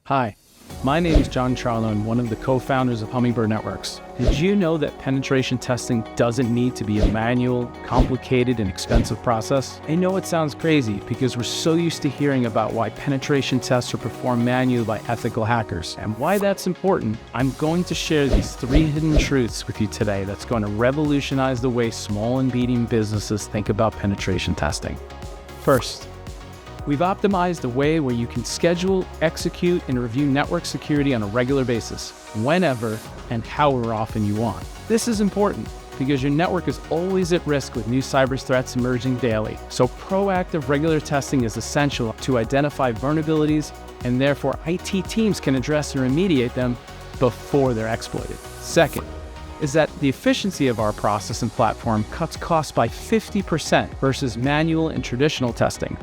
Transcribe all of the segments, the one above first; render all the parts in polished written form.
Hi, my name is John Charlo and one of the co-founders of Hummingbird Networks. Did you know that penetration testing doesn't need to be a manual, complicated, and expensive process? I know it sounds crazy because we're so used to hearing about why penetration tests are performed manually by ethical hackers. And why that's important, I'm going to share these 3 hidden truths with you today that's going to revolutionize the way small and medium businesses think about penetration testing. First, we've optimized a way where you can schedule, execute, and review network security on a regular basis, whenever and however often you want. This is important because your network is always at risk with new cyber threats emerging daily. So proactive regular testing is essential to identify vulnerabilities, and therefore IT teams can address and remediate them before they're exploited. Second, is that the efficiency of our process and platform cuts costs by 50% versus manual and traditional testing,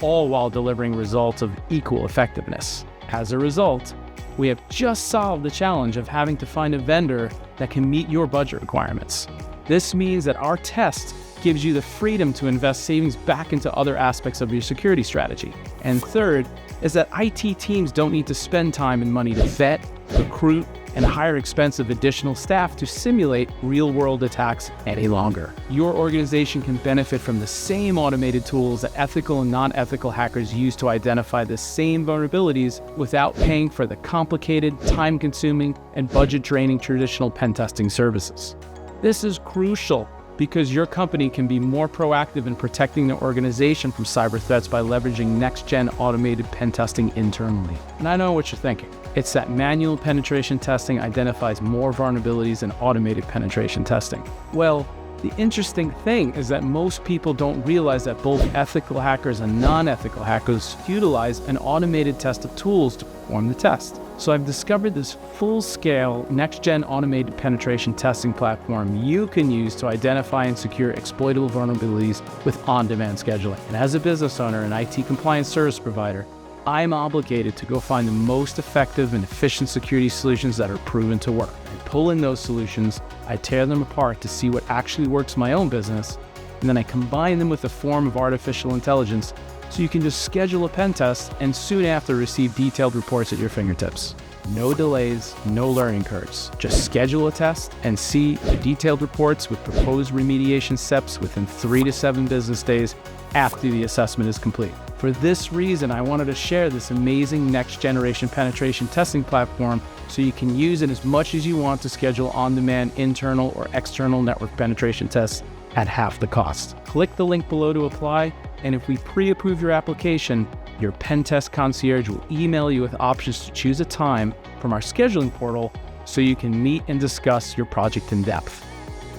all while delivering results of equal effectiveness. As a result, we have just solved the challenge of having to find a vendor that can meet your budget requirements. This means that our test gives you the freedom to invest savings back into other aspects of your security strategy. And third is that IT teams don't need to spend time and money to vet, recruit, and hire expensive additional staff to simulate real-world attacks any longer. Your organization can benefit from the same automated tools that ethical and non-ethical hackers use to identify the same vulnerabilities without paying for the complicated, time-consuming, and budget-draining traditional pen testing services. This is crucial because your company can be more proactive in protecting their organization from cyber threats by leveraging next-gen automated pen testing internally. And I know what you're thinking. It's that manual penetration testing identifies more vulnerabilities than automated penetration testing. Well, the interesting thing is that most people don't realize that both ethical hackers and non-ethical hackers utilize an automated test of tools to perform the test. So I've discovered this full-scale, next-gen automated penetration testing platform you can use to identify and secure exploitable vulnerabilities with on-demand scheduling. And as a business owner and IT compliance service provider, I'm obligated to go find the most effective and efficient security solutions that are proven to work. I pull in those solutions, I tear them apart to see what actually works in my own business, and then I combine them with a form of artificial intelligence so you can just schedule a pen test and soon after receive detailed reports at your fingertips. No delays, no learning curves. Just schedule a test and see the detailed reports with proposed remediation steps within 3 to 7 business days after the assessment is complete. For this reason, I wanted to share this amazing next-generation penetration testing platform so you can use it as much as you want to schedule on-demand internal or external network penetration tests at half the cost. Click the link below to apply, and if we pre-approve your application, your pen test concierge will email you with options to choose a time from our scheduling portal so you can meet and discuss your project in depth.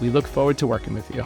We look forward to working with you.